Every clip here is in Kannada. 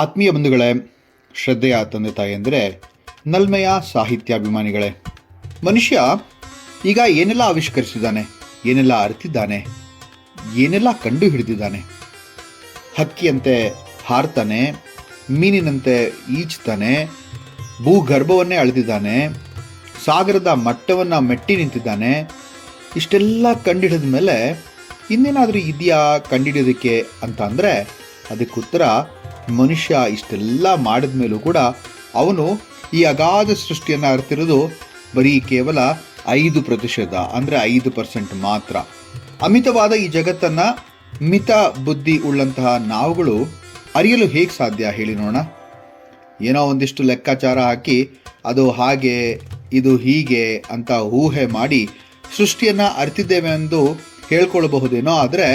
ಆತ್ಮೀಯ ಬಂಧುಗಳೇ, ಶ್ರದ್ಧೆಯ ತಂದೆ ತಾಯಿಯಂದರೆ, ನಲ್ಮೆಯ ಸಾಹಿತ್ಯಾಭಿಮಾನಿಗಳೇ, ಮನುಷ್ಯ ಈಗ ಏನೆಲ್ಲ ಆವಿಷ್ಕರಿಸಿದ್ದಾನೆ, ಏನೆಲ್ಲ ಅರಿತಿದ್ದಾನೆ, ಏನೆಲ್ಲ ಕಂಡು ಹಿಡಿದಿದ್ದಾನೆ. ಹಕ್ಕಿಯಂತೆ ಹಾರ್ತಾನೆ, ಮೀನಿನಂತೆ ಈಜ್ತಾನೆ, ಭೂಗರ್ಭವನ್ನೇ ಅಳೆದಿದ್ದಾನೆ, ಸಾಗರದ ಮಟ್ಟವನ್ನು ಮೆಟ್ಟಿ ನಿಂತಿದ್ದಾನೆ. ಇಷ್ಟೆಲ್ಲ ಕಂಡುಹಿಡಿದ ಮೇಲೆ ಇನ್ನೇನಾದರೂ ಇದೆಯಾ ಕಂಡುಹಿಡಿಯೋದಕ್ಕೆ ಅಂತ ಅಂದರೆ, ಅದಕ್ಕೆ ಉತ್ತರ ಮನುಷ್ಯ ಇಷ್ಟೆಲ್ಲ ಮಾಡಿದ ಮೇಲೂ ಕೂಡ ಅವನು ಈ ಅಗಾಧ ಸೃಷ್ಟಿಯನ್ನು ಅರಿತಿರೋದು ಬರೀ ಕೇವಲ 5%, ಅಂದರೆ 5% ಮಾತ್ರ. ಅಮಿತವಾದ ಈ ಜಗತ್ತನ್ನು ಮಿತ ಬುದ್ಧಿ ಉಳ್ಳಂತಹ ನಾವುಗಳು ಅರಿಯಲು ಹೇಗೆ ಸಾಧ್ಯ ಹೇಳಿ ನೋಡೋಣ. ಏನೋ ಒಂದಿಷ್ಟು ಲೆಕ್ಕಾಚಾರ ಹಾಕಿ ಅದು ಹಾಗೆ ಇದು ಹೀಗೆ ಅಂತ ಊಹೆ ಮಾಡಿ ಸೃಷ್ಟಿಯನ್ನು ಅರಿತಿದ್ದೇವೆ ಎಂದು ಹೇಳ್ಕೊಳ್ಬಹುದೇನೋ. ಆದರೆ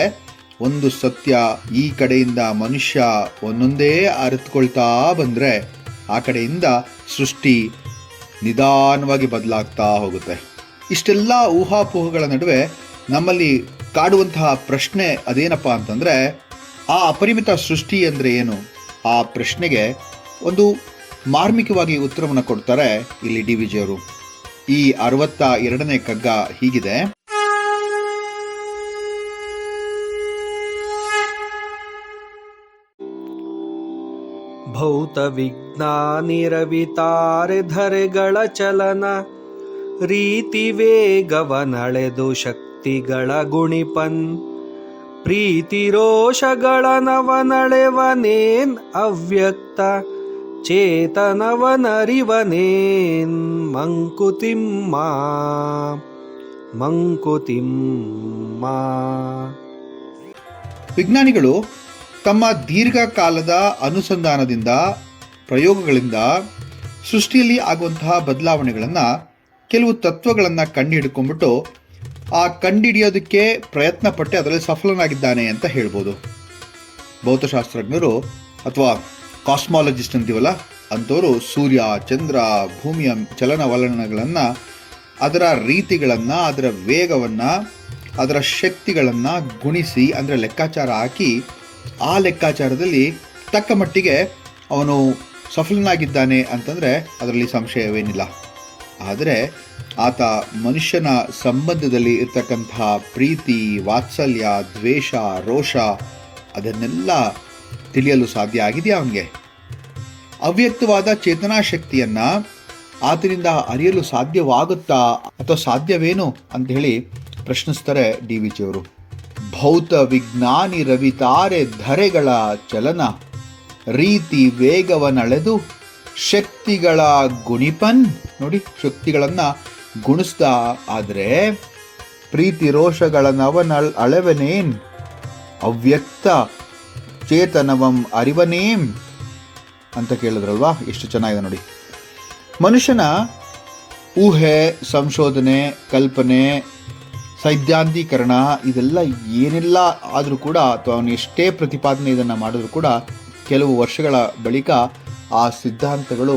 ಒಂದು ಸತ್ಯ, ಈ ಕಡೆಯಿಂದ ಮನುಷ್ಯ ಒಂದೊಂದೇ ಅರಿತುಕೊಳ್ತಾ ಬಂದರೆ ಆ ಕಡೆಯಿಂದ ಸೃಷ್ಟಿ ನಿಧಾನವಾಗಿ ಬದಲಾಗ್ತಾ ಹೋಗುತ್ತೆ. ಇಷ್ಟೆಲ್ಲ ಊಹಾಪೋಹಗಳ ನಡುವೆ ನಮ್ಮಲ್ಲಿ ಕಾಡುವಂತಹ ಪ್ರಶ್ನೆ ಅದೇನಪ್ಪ ಅಂತಂದರೆ, ಆ ಅಪರಿಮಿತ ಸೃಷ್ಟಿ ಅಂದರೆ ಏನು? ಆ ಪ್ರಶ್ನೆಗೆ ಒಂದು ಮಾರ್ಮಿಕವಾಗಿ ಉತ್ತರವನ್ನು ಕೊಡ್ತಾರೆ ಇಲ್ಲಿ ಡಿ ವಿಜಿಯವರು. ಈ 62ನೇ ಕಗ್ಗ ಹೀಗಿದೆ: ಭೌತ ವಿಜ್ಞಾನಿರವಿತಾರೆ ಧರೆಗಳ ಚಲನ, ರೀತಿ ವೇಗವನಳೆದು ಶಕ್ತಿಗಳ ಗುಣಿಪನ್, ಪ್ರೀತಿ ರೋಷಗಳ ನವನಳೆವನೇನ್ ಅವ್ಯಕ್ತ, ಚೇತನವನರಿವನೇನ್ ಮಂಕುತಿಮ್ಮ ಮಂಕುತಿಮ್ಮ. ವಿಜ್ಞಾನಿಗಳು ತಮ್ಮ ದೀರ್ಘಕಾಲದ ಅನುಸಂಧಾನದಿಂದ, ಪ್ರಯೋಗಗಳಿಂದ ಸೃಷ್ಟಿಯಲ್ಲಿ ಆಗುವಂತಹ ಬದಲಾವಣೆಗಳನ್ನು, ಕೆಲವು ತತ್ವಗಳನ್ನು ಕಂಡುಹಿಡ್ಕೊಂಡ್ಬಿಟ್ಟು ಆ ಕಂಡುಹಿಡಿಯೋದಕ್ಕೆ ಪ್ರಯತ್ನ ಪಟ್ಟು ಅದರಲ್ಲಿ ಸಫಲನಾಗಿದ್ದಾನೆ ಅಂತ ಹೇಳ್ಬೋದು. ಭೌತಶಾಸ್ತ್ರಜ್ಞರು ಅಥವಾ ಕಾಸ್ಮಾಲಜಿಸ್ಟ್ ಅಂತೀವಲ್ಲ ಅಂಥವರು ಸೂರ್ಯ, ಚಂದ್ರ, ಭೂಮಿಯ ಚಲನವಲನಗಳನ್ನು, ಅದರ ರೀತಿಗಳನ್ನು, ಅದರ ವೇಗವನ್ನು, ಅದರ ಶಕ್ತಿಗಳನ್ನು ಗುಣಿಸಿ, ಅಂದರೆ ಲೆಕ್ಕಾಚಾರ ಹಾಕಿ, ಆ ಲೆಕ್ಕಾಚಾರದಲ್ಲಿ ತಕ್ಕ ಮಟ್ಟಿಗೆ ಅವನು ಸಫಲನಾಗಿದ್ದಾನೆ ಅಂತಂದರೆ ಅದರಲ್ಲಿ ಸಂಶಯವೇನಿಲ್ಲ. ಆದರೆ ಆತ ಮನುಷ್ಯನ ಸಂಬಂಧದಲ್ಲಿ ಇರ್ತಕ್ಕಂತಹ ಪ್ರೀತಿ, ವಾತ್ಸಲ್ಯ, ದ್ವೇಷ, ರೋಷ ಅದನ್ನೆಲ್ಲ ತಿಳಿಯಲು ಸಾಧ್ಯ ಆಗಿದೆಯಾ ಅವನಿಗೆ? ಅವ್ಯಕ್ತವಾದ ಚೇತನಾ ಶಕ್ತಿಯನ್ನು ಆತನಿಂದ ಅರಿಯಲು ಸಾಧ್ಯವಾಗುತ್ತಾ ಅಥವಾ ಸಾಧ್ಯವೇನು ಅಂತ ಹೇಳಿ ಪ್ರಶ್ನಿಸ್ತಾರೆ ಡಿ ವಿ ಜಿಯವರು. ಭೌತ ವಿಜ್ಞಾನಿ ರವಿತಾರೆ ಧರೆಗಳ ಚಲನ, ರೀತಿ ವೇಗವನಳೆದು ಶಕ್ತಿಗಳ ಗುಣಿಪನ್. ನೋಡಿ, ಶಕ್ತಿಗಳನ್ನು ಗುಣಿಸ್ದ. ಆದರೆ ಪ್ರೀತಿ ರೋಷಗಳನ್ನವನ ಅಳೆವನೇನ್ ಅವ್ಯಕ್ತ ಚೇತನವಂ ಅರಿವನೇಂ ಅಂತ ಕೇಳಿದ್ರಲ್ವಾ, ಎಷ್ಟು ಚೆನ್ನಾಗಿದೆ ನೋಡಿ. ಮನುಷ್ಯನ ಊಹೆ, ಸಂಶೋಧನೆ, ಕಲ್ಪನೆ, ಸೈದ್ಧಾಂತೀಕರಣ ಇದೆಲ್ಲ ಏನೆಲ್ಲ ಆದರೂ ಕೂಡ, ಅಥವಾ ಅವನು ಎಷ್ಟೇ ಪ್ರತಿಪಾದನೆ ಇದನ್ನು ಮಾಡಿದ್ರೂ ಕೂಡ ಕೆಲವು ವರ್ಷಗಳ ಬಳಿಕ ಆ ಸಿದ್ಧಾಂತಗಳು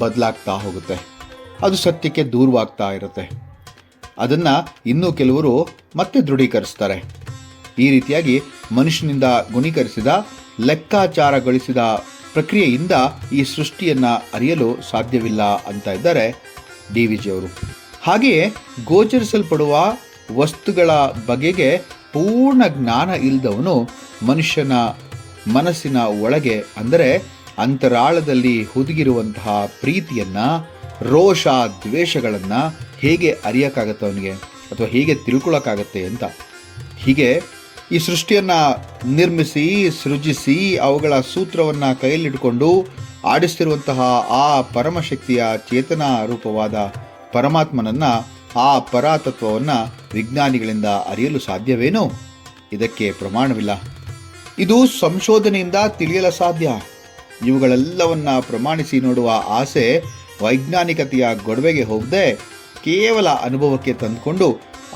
ಬದಲಾಗ್ತಾ ಹೋಗುತ್ತೆ. ಅದು ಸತ್ಯಕ್ಕೆ ದೂರವಾಗ್ತಾ ಇರುತ್ತೆ. ಅದನ್ನು ಇನ್ನೂ ಕೆಲವರು ಮತ್ತೆ ದೃಢೀಕರಿಸ್ತಾರೆ. ಈ ರೀತಿಯಾಗಿ ಮನುಷ್ಯನಿಂದ ಗುಣೀಕರಿಸಿದ, ಲೆಕ್ಕಾಚಾರಗೊಳಿಸಿದ ಪ್ರಕ್ರಿಯೆಯಿಂದ ಈ ಸೃಷ್ಟಿಯನ್ನು ಅರಿಯಲು ಸಾಧ್ಯವಿಲ್ಲ ಅಂತ ಇದ್ದಾರೆ ಡಿ ವಿ ಜಿಯವರು. ಹಾಗೆಯೇ ಗೋಚರಿಸಲ್ಪಡುವ ವಸ್ತುಗಳ ಬಗೆಗೆ ಪೂರ್ಣ ಜ್ಞಾನ ಇಲ್ಲದವನು ಮನುಷ್ಯನ ಮನಸ್ಸಿನ ಒಳಗೆ, ಅಂದರೆ ಅಂತರಾಳದಲ್ಲಿ ಹುದುಗಿರುವಂತಹ ಪ್ರೀತಿಯನ್ನು, ರೋಷ, ದ್ವೇಷಗಳನ್ನು ಹೇಗೆ ಅರಿಯೋಕ್ಕಾಗತ್ತೆ ಅವನಿಗೆ, ಅಥವಾ ಹೇಗೆ ತಿಳ್ಕೊಳ್ಳೋಕ್ಕಾಗತ್ತೆ ಅಂತ. ಹೀಗೆ ಈ ಸೃಷ್ಟಿಯನ್ನು ನಿರ್ಮಿಸಿ, ಸೃಜಿಸಿ, ಅವುಗಳ ಸೂತ್ರವನ್ನು ಕೈಯಲ್ಲಿಡ್ಕೊಂಡು ಆಡಿಸ್ತಿರುವಂತಹ ಆ ಪರಮಶಕ್ತಿಯ ಚೇತನಾ ರೂಪವಾದ ಪರಮಾತ್ಮನನ್ನು, ಆ ಪರಾತತ್ವವನ್ನು ವಿಜ್ಞಾನಿಗಳಿಂದ ಅರಿಯಲು ಸಾಧ್ಯವೇನೋ? ಇದಕ್ಕೆ ಪ್ರಮಾಣವಿಲ್ಲ. ಇದು ಸಂಶೋಧನೆಯಿಂದ ತಿಳಿಯಲು ಸಾಧ್ಯ. ಇವುಗಳೆಲ್ಲವನ್ನು ಪ್ರಮಾಣಿಸಿ ನೋಡುವ ಆಸೆ ವೈಜ್ಞಾನಿಕತೆಯ ಗೊಡವೆಗೆ ಹೋಗದೆ ಕೇವಲ ಅನುಭವಕ್ಕೆ ತಂದುಕೊಂಡು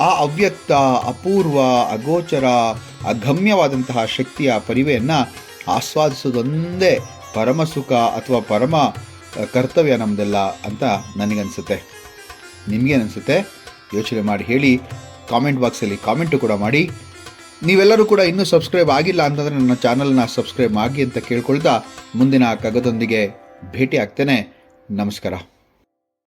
ಆ ಅವ್ಯಕ್ತ, ಅಪೂರ್ವ, ಅಗೋಚರ, ಅಗಮ್ಯವಾದಂತಹ ಶಕ್ತಿಯ ಪರಿವೆಯನ್ನು ಆಸ್ವಾದಿಸೋದೊಂದೇ ಪರಮ ಸುಖ ಅಥವಾ ಪರಮ ಕರ್ತವ್ಯ ನಮ್ಮದೆಲ್ಲ ಅಂತ ನನಗನ್ಸುತ್ತೆ. ನಿಮಗೇನನ್ಸುತ್ತೆ? ಯೋಚನೆ ಮಾಡಿ ಹೇಳಿ. ಕಾಮೆಂಟ್ ಬಾಕ್ಸಲ್ಲಿ ಕಾಮೆಂಟು ಕೂಡ ಮಾಡಿ. ನೀವೆಲ್ಲರೂ ಕೂಡ ಇನ್ನೂ ಸಬ್ಸ್ಕ್ರೈಬ್ ಆಗಿಲ್ಲ ಅಂತಂದರೆ ನನ್ನ ಚಾನಲ್ನ ಸಬ್ಸ್ಕ್ರೈಬ್ ಆಗಿ ಅಂತ ಕೇಳ್ಕೊಳ್ತಾ ಮುಂದಿನ ಕಗ್ಗದೊಂದಿಗೆ ಭೇಟಿ ಆಗ್ತೇನೆ. ನಮಸ್ಕಾರ.